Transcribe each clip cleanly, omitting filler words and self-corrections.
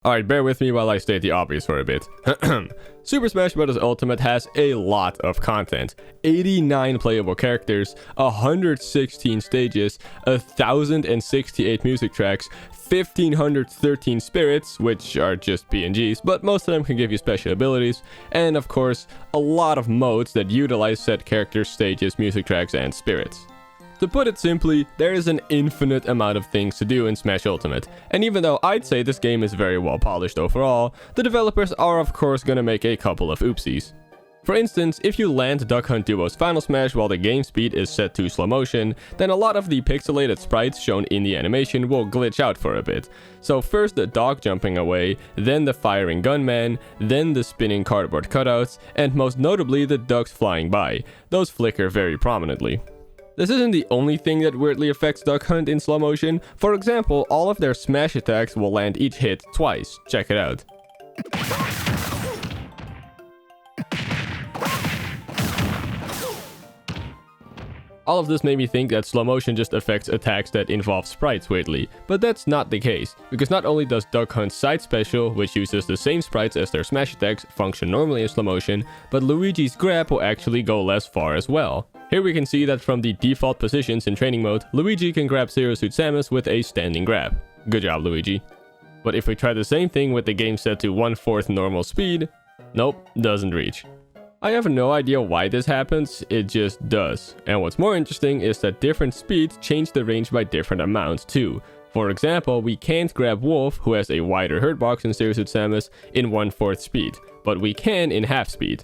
Alright, bear with me while I state the obvious for a bit. Super Smash Bros. Ultimate has a lot of content. 89 playable characters, 116 stages, 1,068 music tracks, 1,513 spirits, which are just PNGs, but most of them can give you special abilities, and of course, a lot of modes that utilize said characters, stages, music tracks, and spirits. To put it simply, there is an infinite amount of things to do in Smash Ultimate, and even though I'd say this game is very well polished overall, the developers are of course gonna make a couple of oopsies. For instance, if you land Duck Hunt Duo's Final Smash while the game speed is set to slow motion, then a lot of the pixelated sprites shown in the animation will glitch out for a bit. So first the dog jumping away, then the firing gunman, then the spinning cardboard cutouts, and most notably the ducks flying by. Those flicker very prominently. This isn't the only thing that weirdly affects Duck Hunt in slow motion. For example, all of their smash attacks will land each hit twice. Check it out. All of this made me think that slow motion just affects attacks that involve sprites weirdly, but that's not the case, because not only does Duck Hunt's side special, which uses the same sprites as their smash attacks, function normally in slow motion, but Luigi's grab will actually go less far as well. Here we can see that from the default positions in training mode, Luigi can grab Zero Suit Samus with a standing grab. Good job, Luigi. But if we try the same thing with the game set to 1/4 normal speed, nope, doesn't reach. I have no idea why this happens, it just does. And what's more interesting is that different speeds change the range by different amounts too. For example, we can't grab Wolf, who has a wider hurt box in Zero Suit Samus, in 1/4 speed, but we can in half speed.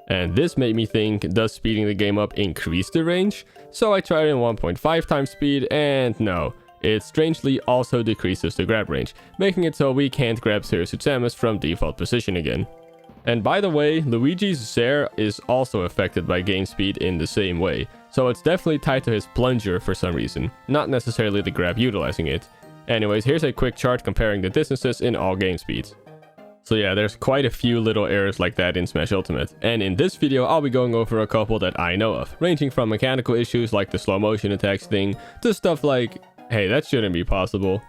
And this made me think, does speeding the game up increase the range? So I tried in 1.5 times speed, and no. It strangely also decreases the grab range, making it so we can't grab Zero Suit Samus from default position again. And by the way, Luigi's Zair is also affected by game speed in the same way, so it's definitely tied to his plunger for some reason, not necessarily the grab utilizing it. Anyways, here's a quick chart comparing the distances in all game speeds. So yeah, there's quite a few little errors like that in Smash Ultimate, and in this video I'll be going over a couple that I know of, ranging from mechanical issues like the slow motion attacks thing, to stuff like, hey, that shouldn't be possible.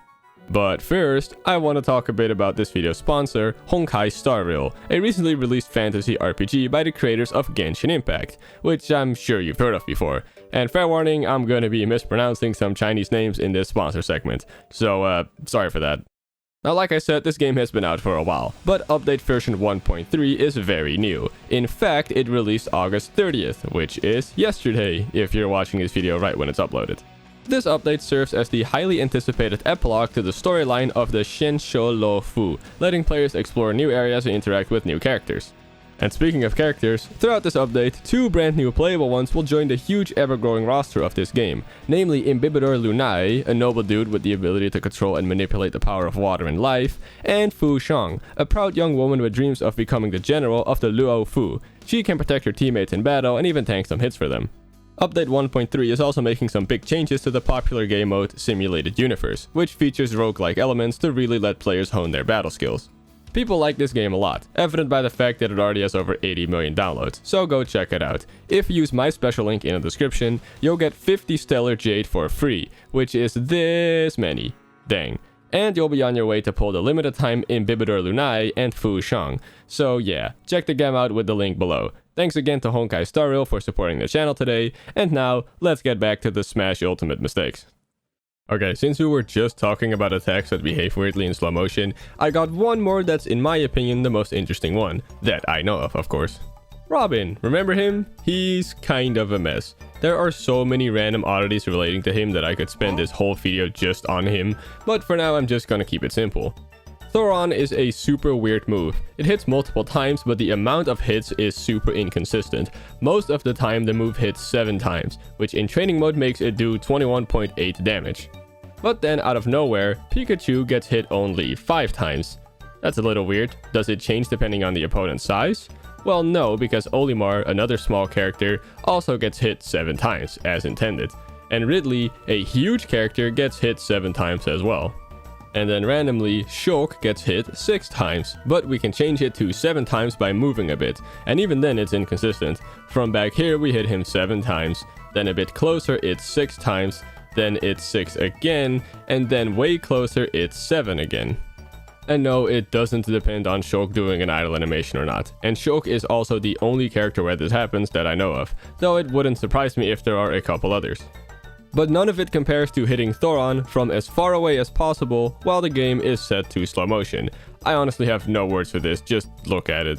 But first, I want to talk a bit about this video's sponsor, Honkai Star Rail, a recently released fantasy RPG by the creators of Genshin Impact, which I'm sure you've heard of before. And fair warning, I'm gonna be mispronouncing some Chinese names in this sponsor segment, so sorry for that. Now, like I said, this game has been out for a while, but update version 1.3 is very new. In fact, it released August 30th, which is yesterday, if you're watching this video right when it's uploaded. This update serves as the highly anticipated epilogue to the storyline of the Shenshou Lo Fu, letting players explore new areas and interact with new characters. And speaking of characters, throughout this update, 2 brand new playable ones will join the huge ever-growing roster of this game, namely Imbibidor Lunai, a noble dude with the ability to control and manipulate the power of water and life, and Fu Shang, a proud young woman with dreams of becoming the general of the Luo Fu. She can protect her teammates in battle and even tank some hits for them. Update 1.3 is also making some big changes to the popular game mode Simulated Universe, which features roguelike elements to really let players hone their battle skills. People like this game a lot, evident by the fact that it already has over 80 million downloads, so go check it out. If you use my special link in the description, you'll get 50 Stellar Jade for free, which is this many. Dang. And you'll be on your way to pull the limited time Imbibidor Lunai and Fu Shang. So yeah, check the game out with the link below. Thanks again to Honkai Star Rail for supporting the channel today, and now, let's get back to the Smash Ultimate mistakes. Okay, since we were just talking about attacks that behave weirdly in slow motion, I got one more that's in my opinion the most interesting one, that I know of course. Robin, remember him? He's kind of a mess. There are so many random oddities relating to him that I could spend this whole video just on him, but for now I'm just gonna keep it simple. Thoron is a super weird move. It hits multiple times, but the amount of hits is super inconsistent. Most of the time the move hits 7 times, which in training mode makes it do 21.8 damage. But then out of nowhere, Pikachu gets hit only 5 times. That's a little weird. Does it change depending on the opponent's size? Well, no, because Olimar, another small character, also gets hit 7 times, as intended. And Ridley, a huge character, gets hit 7 times as well. And then randomly, Shulk gets hit 6 times, but we can change it to 7 times by moving a bit, and even then it's inconsistent. From back here we hit him 7 times, then a bit closer it's 6 times, then it's 6 again, and then way closer it's 7 again. And no, it doesn't depend on Shulk doing an idle animation or not, and Shulk is also the only character where this happens that I know of, though it wouldn't surprise me if there are a couple others. But none of it compares to hitting Thoron from as far away as possible while the game is set to slow motion. I honestly have no words for this, just look at it.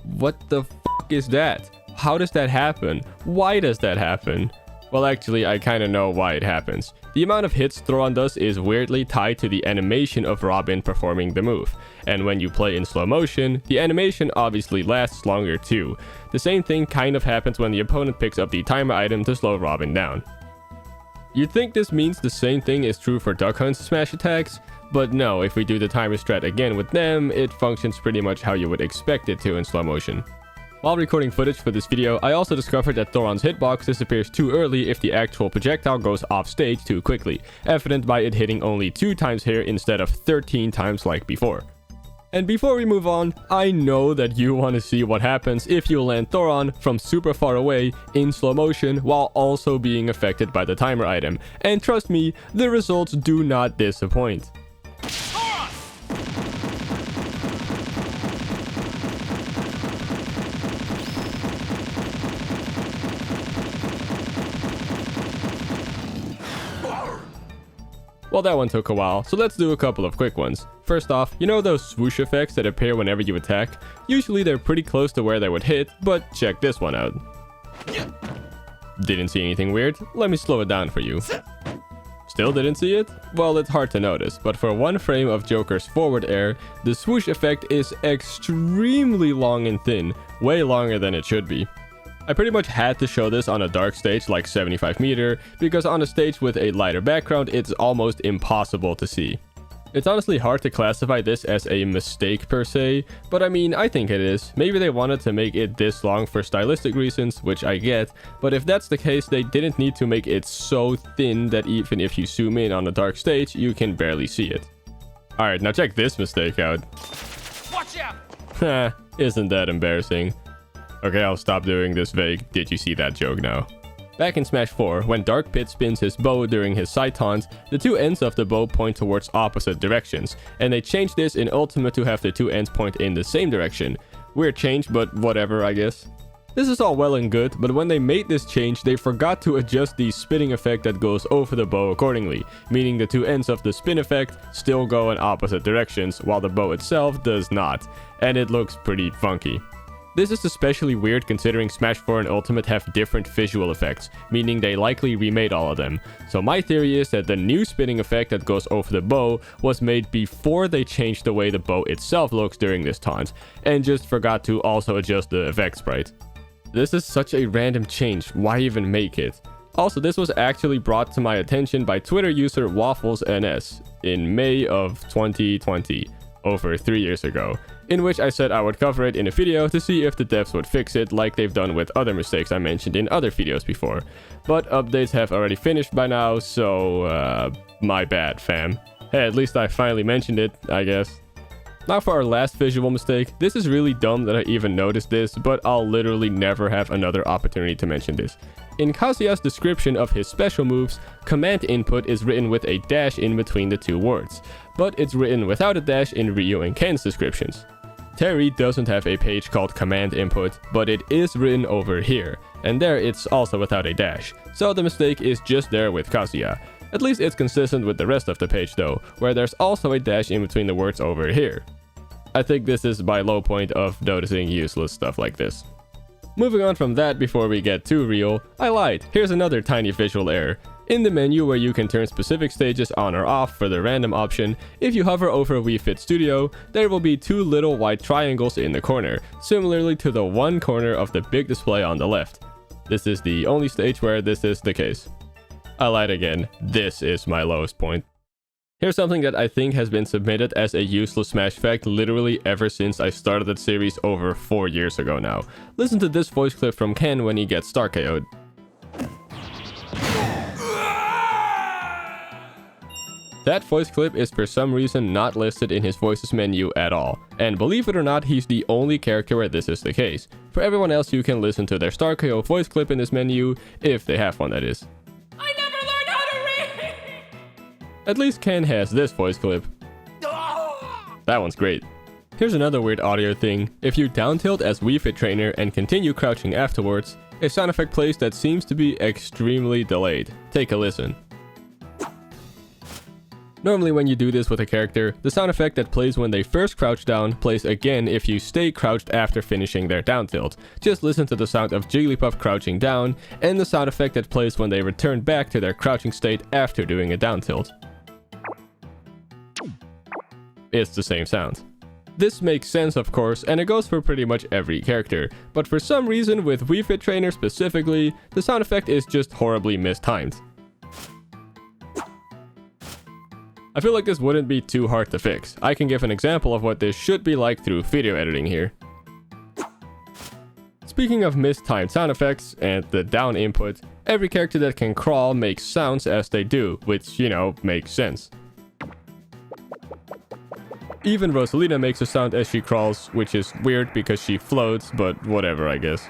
What the fuck is that? How does that happen? Why does that happen? Well, actually, I kinda know why it happens. The amount of hits Thoron does is weirdly tied to the animation of Robin performing the move. And when you play in slow motion, the animation obviously lasts longer too. The same thing kind of happens when the opponent picks up the timer item to slow Robin down. You'd think this means the same thing is true for Duck Hunt's smash attacks, but no, if we do the timer strat again with them, it functions pretty much how you would expect it to in slow motion. While recording footage for this video, I also discovered that Thoron's hitbox disappears too early if the actual projectile goes off stage too quickly, evident by it hitting only 2 times here instead of 13 times like before. And before we move on, I know that you want to see what happens if you land Thoron from super far away in slow motion while also being affected by the timer item, and trust me, the results do not disappoint. Well, that one took a while, so let's do a couple of quick ones. First off, you know those swoosh effects that appear whenever you attack? Usually they're pretty close to where they would hit, but check this one out. Didn't see anything weird? Let me slow it down for you. Still didn't see it? Well, it's hard to notice, but for one frame of Joker's forward air, the swoosh effect is extremely long and thin, way longer than it should be. I pretty much had to show this on a dark stage like 75 meter, because on a stage with a lighter background, it's almost impossible to see. It's honestly hard to classify this as a mistake per se, but I mean, I think it is. Maybe they wanted to make it this long for stylistic reasons, which I get, but if that's the case, they didn't need to make it so thin that even if you zoom in on a dark stage, you can barely see it. Alright, now check this mistake out. Watch out! Heh, isn't that embarrassing? Okay, I'll stop doing this vague "did you see that" joke now. Back in Smash 4, when Dark Pit spins his bow during his side taunt, the 2 ends of the bow point towards opposite directions, and they changed this in Ultimate to have the 2 ends point in the same direction. Weird change, but whatever, I guess. This is all well and good, but when they made this change, they forgot to adjust the spinning effect that goes over the bow accordingly, meaning the 2 ends of the spin effect still go in opposite directions, while the bow itself does not, and it looks pretty funky. This is especially weird considering Smash 4 and Ultimate have different visual effects, meaning they likely remade all of them. So my theory is that the new spinning effect that goes over the bow was made before they changed the way the bow itself looks during this taunt, and just forgot to also adjust the effect sprite. This is such a random change, why even make it? Also, this was actually brought to my attention by Twitter user WafflesNS in May of 2020, over 3 years ago, in which I said I would cover it in a video to see if the devs would fix it like they've done with other mistakes I mentioned in other videos before. But updates have already finished by now, so my bad, fam. Hey, at least I finally mentioned it, I guess. Now for our last visual mistake. This is really dumb that I even noticed this, but I'll literally never have another opportunity to mention this. In Kazuya's description of his special moves, command input is written with a dash in between the 2 words, but it's written without a dash in Ryu and Ken's descriptions. Terry doesn't have a page called command input, but it is written over here, and there it's also without a dash, so the mistake is just there with Kazuya. At least it's consistent with the rest of the page though, where there's also a dash in between the words over here. I think this is my low point of noticing useless stuff like this. Moving on from that before we get too real, I lied, here's another tiny visual error. In the menu where you can turn specific stages on or off for the random option, if you hover over Wii Fit Studio, there will be 2 little white triangles in the corner, similarly to the one corner of the big display on the left. This is the only stage where this is the case. I lied again, this is my lowest point. Here's something that I think has been submitted as a useless Smash fact literally ever since I started that series over 4 years ago now. Listen to this voice clip from Ken when he gets star KO'd. That voice clip is for some reason not listed in his voices menu at all, and believe it or not, he's the only character where this is the case. For everyone else, you can listen to their star KO voice clip in this menu, if they have one that is. At least Ken has this voice clip. That one's great. Here's another weird audio thing. If you down tilt as Wii Fit Trainer and continue crouching afterwards, a sound effect plays that seems to be extremely delayed. Take a listen. Normally when you do this with a character, the sound effect that plays when they first crouch down plays again if you stay crouched after finishing their down tilt. Just listen to the sound of Jigglypuff crouching down, and the sound effect that plays when they return back to their crouching state after doing a down tilt. It's the same sound. This makes sense, of course, and it goes for pretty much every character, but for some reason with Wii Fit Trainer specifically, the sound effect is just horribly mistimed. I feel like this wouldn't be too hard to fix. I can give an example of what this should be like through video editing here. Speaking of mistimed sound effects and the down input, every character that can crawl makes sounds as they do, which, you know, makes sense. Even Rosalina makes a sound as she crawls, which is weird because she floats, but whatever, I guess.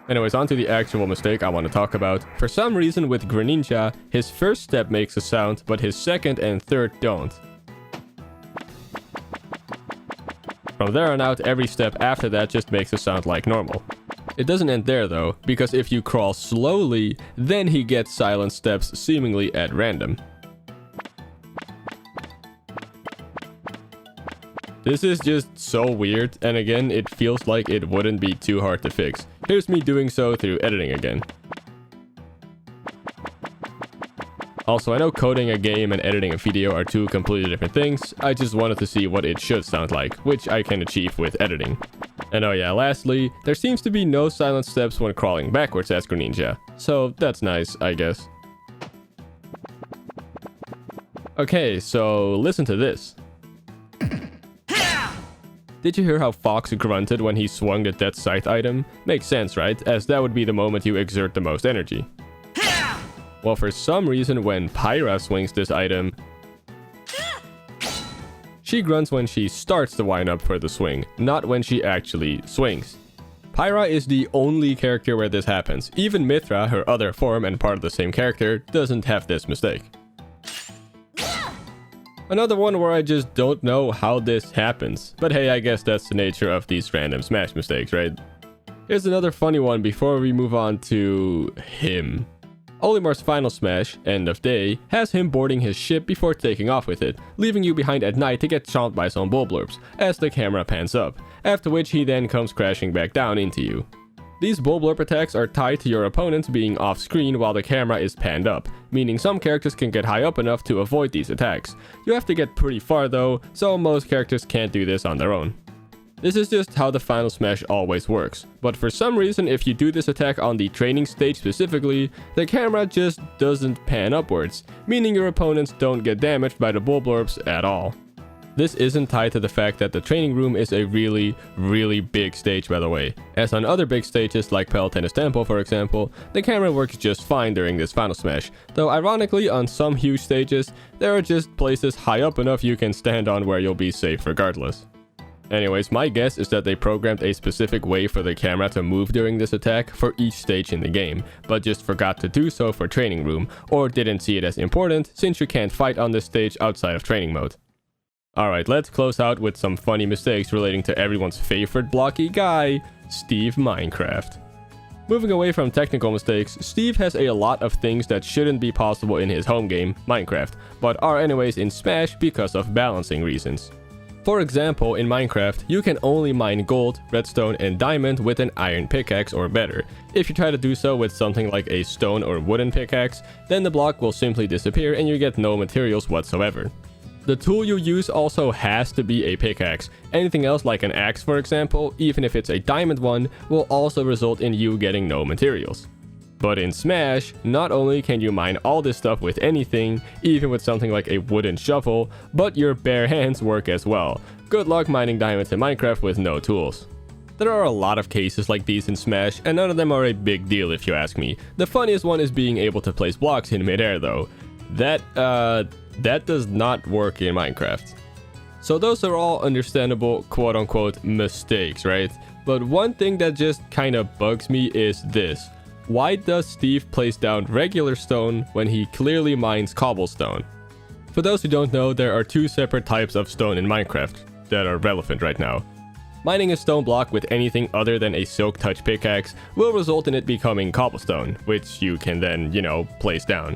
Anyways, on to the actual mistake I want to talk about. For some reason with Greninja, his first step makes a sound, but his second and third don't. From there on out, every step after that just makes a sound like normal. It doesn't end there though, because if you crawl slowly, then he gets silent steps seemingly at random. This is just so weird, and again, it feels like it wouldn't be too hard to fix. Here's me doing so through editing again. Also, I know coding a game and editing a video are two completely different things. I just wanted to see what it should sound like, which I can achieve with editing. And oh yeah, lastly, there seems to be no silent steps when crawling backwards as Greninja. So that's nice, I guess. Okay, so listen to this. Did you hear how Fox grunted when he swung the Dead Scythe item? Makes sense, right? As that would be the moment you exert the most energy. Well, for some reason when Pyra swings this item, she grunts when she starts the wind-up for the swing, not when she actually swings. Pyra is the only character where this happens. Even Mithra, her other form and part of the same character, doesn't have this mistake. Another one where I just don't know how this happens. But hey, I guess that's the nature of these random Smash mistakes, right? Here's another funny one before we move on to him. Olimar's final Smash, End of Day, has him boarding his ship before taking off with it, leaving you behind at night to get chomped by some Bulblurbs, as the camera pans up, after which he then comes crashing back down into you. These Bulblurp attacks are tied to your opponents being off screen while the camera is panned up, meaning some characters can get high up enough to avoid these attacks. You have to get pretty far though, so most characters can't do this on their own. This is just how the final Smash always works, but for some reason if you do this attack on the training stage specifically, the camera just doesn't pan upwards, meaning your opponents don't get damaged by the Bulblurps at all. This isn't tied to the fact that the training room is a really big stage, by the way. As on other big stages like Palutena's Temple for example, the camera works just fine during this final Smash, though ironically on some huge stages, there are just places high up enough you can stand on where you'll be safe regardless. Anyways, my guess is that they programmed a specific way for the camera to move during this attack for each stage in the game, but just forgot to do so for training room, or didn't see it as important since you can't fight on this stage outside of training mode. Alright, let's close out with some funny mistakes relating to everyone's favorite blocky guy, Steve Minecraft. Moving away from technical mistakes, Steve has a lot of things that shouldn't be possible in his home game, Minecraft, but are anyways in Smash because of balancing reasons. For example, in Minecraft, you can only mine gold, redstone, and diamond with an iron pickaxe or better. If you try to do so with something like a stone or wooden pickaxe, then the block will simply disappear and you get no materials whatsoever. The tool you use also has to be a pickaxe. Anything else like an axe for example, even if it's a diamond one, will also result in you getting no materials. But in Smash, not only can you mine all this stuff with anything, even with something like a wooden shovel, but your bare hands work as well. Good luck mining diamonds in Minecraft with no tools. There are a lot of cases like these in Smash, and none of them are a big deal if you ask me. The funniest one is being able to place blocks in midair though. That does not work in Minecraft. So those are all understandable quote-unquote mistakes, right? But one thing that just kind of bugs me is this. Why does Steve place down regular stone when he clearly mines cobblestone? For those who don't know, there are two separate types of stone in Minecraft that are relevant right now. Mining a stone block with anything other than a silk touch pickaxe will result in it becoming cobblestone, which you can then, place down.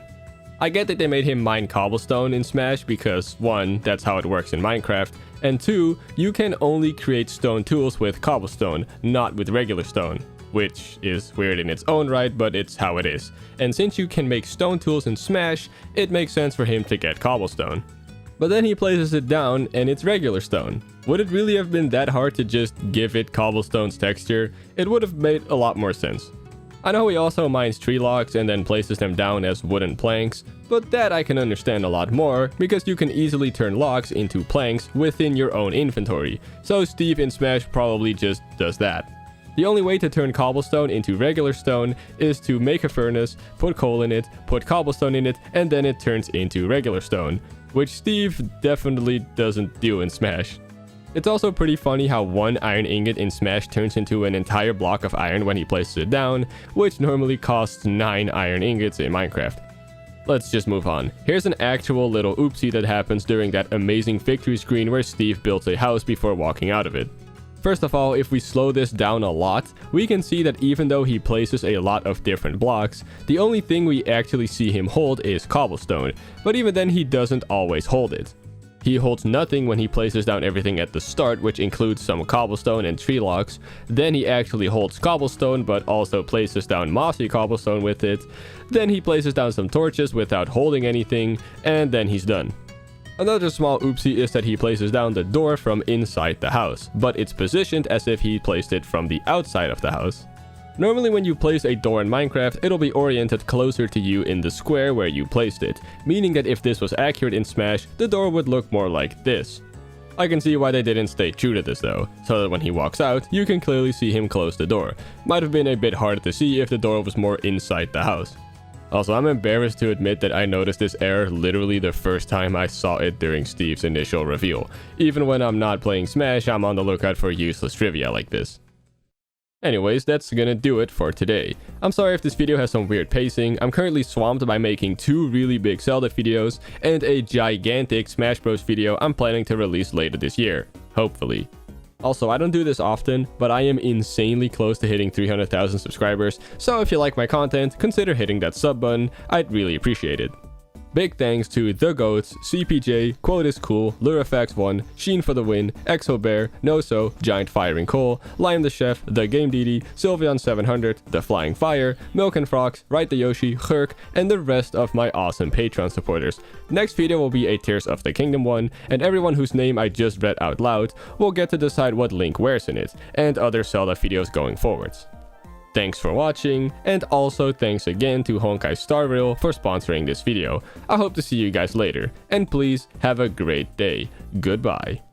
I get that they made him mine cobblestone in Smash because 1, that's how it works in Minecraft, and 2, you can only create stone tools with cobblestone, not with regular stone. Which is weird in its own right, but it's how it is. And since you can make stone tools in Smash, it makes sense for him to get cobblestone. But then he places it down and it's regular stone. Would it really have been that hard to just give it cobblestone's texture? It would have made a lot more sense. I know he also mines tree logs and then places them down as wooden planks, but that I can understand a lot more because you can easily turn logs into planks within your own inventory. So Steve in Smash probably just does that. The only way to turn cobblestone into regular stone is to make a furnace, put coal in it, put cobblestone in it, and then it turns into regular stone, which Steve definitely doesn't do in Smash. It's also pretty funny how one iron ingot in Smash turns into an entire block of iron when he places it down, which normally costs 9 iron ingots in Minecraft. Let's just move on. Here's an actual little oopsie that happens during that amazing victory screen where Steve builds a house before walking out of it. First of all, if we slow this down a lot, we can see that even though he places a lot of different blocks, the only thing we actually see him hold is cobblestone, but even then he doesn't always hold it. He holds nothing when he places down everything at the start, which includes some cobblestone and tree logs. Then he actually holds cobblestone, but also places down mossy cobblestone with it. Then he places down some torches without holding anything, and then he's done. Another small oopsie is that he places down the door from inside the house, but it's positioned as if he placed it from the outside of the house. Normally when you place a door in Minecraft, it'll be oriented closer to you in the square where you placed it, meaning that if this was accurate in Smash, the door would look more like this. I can see why they didn't stay true to this though, so that when he walks out, you can clearly see him close the door. Might have been a bit harder to see if the door was more inside the house. Also, I'm embarrassed to admit that I noticed this error literally the first time I saw it during Steve's initial reveal. Even when I'm not playing Smash, I'm on the lookout for useless trivia like this. Anyways, that's gonna do it for today. I'm sorry if this video has some weird pacing. I'm currently swamped by making 2 really big Zelda videos and a gigantic Smash Bros video I'm planning to release later this year. Hopefully. Also, I don't do this often, but I am insanely close to hitting 300,000 subscribers, so if you like my content, consider hitting that sub button. I'd really appreciate it. Big thanks to The Goats, CPJ, Quote is Cool, Lurafax1, Sheen for the Win, ExoBear, Noso, Giant Firing Coal, Lime the Chef, The Game DD, Sylveon700, The Flying Fire, Milk and Frogs, Right the Yoshi, Gurk, and the rest of my awesome Patreon supporters. Next video will be a Tears of the Kingdom one, and everyone whose name I just read out loud will get to decide what Link wears in it, and other Zelda videos going forwards. Thanks for watching, and also thanks again to Honkai Star Rail for sponsoring this video. I hope to see you guys later, and please have a great day. Goodbye.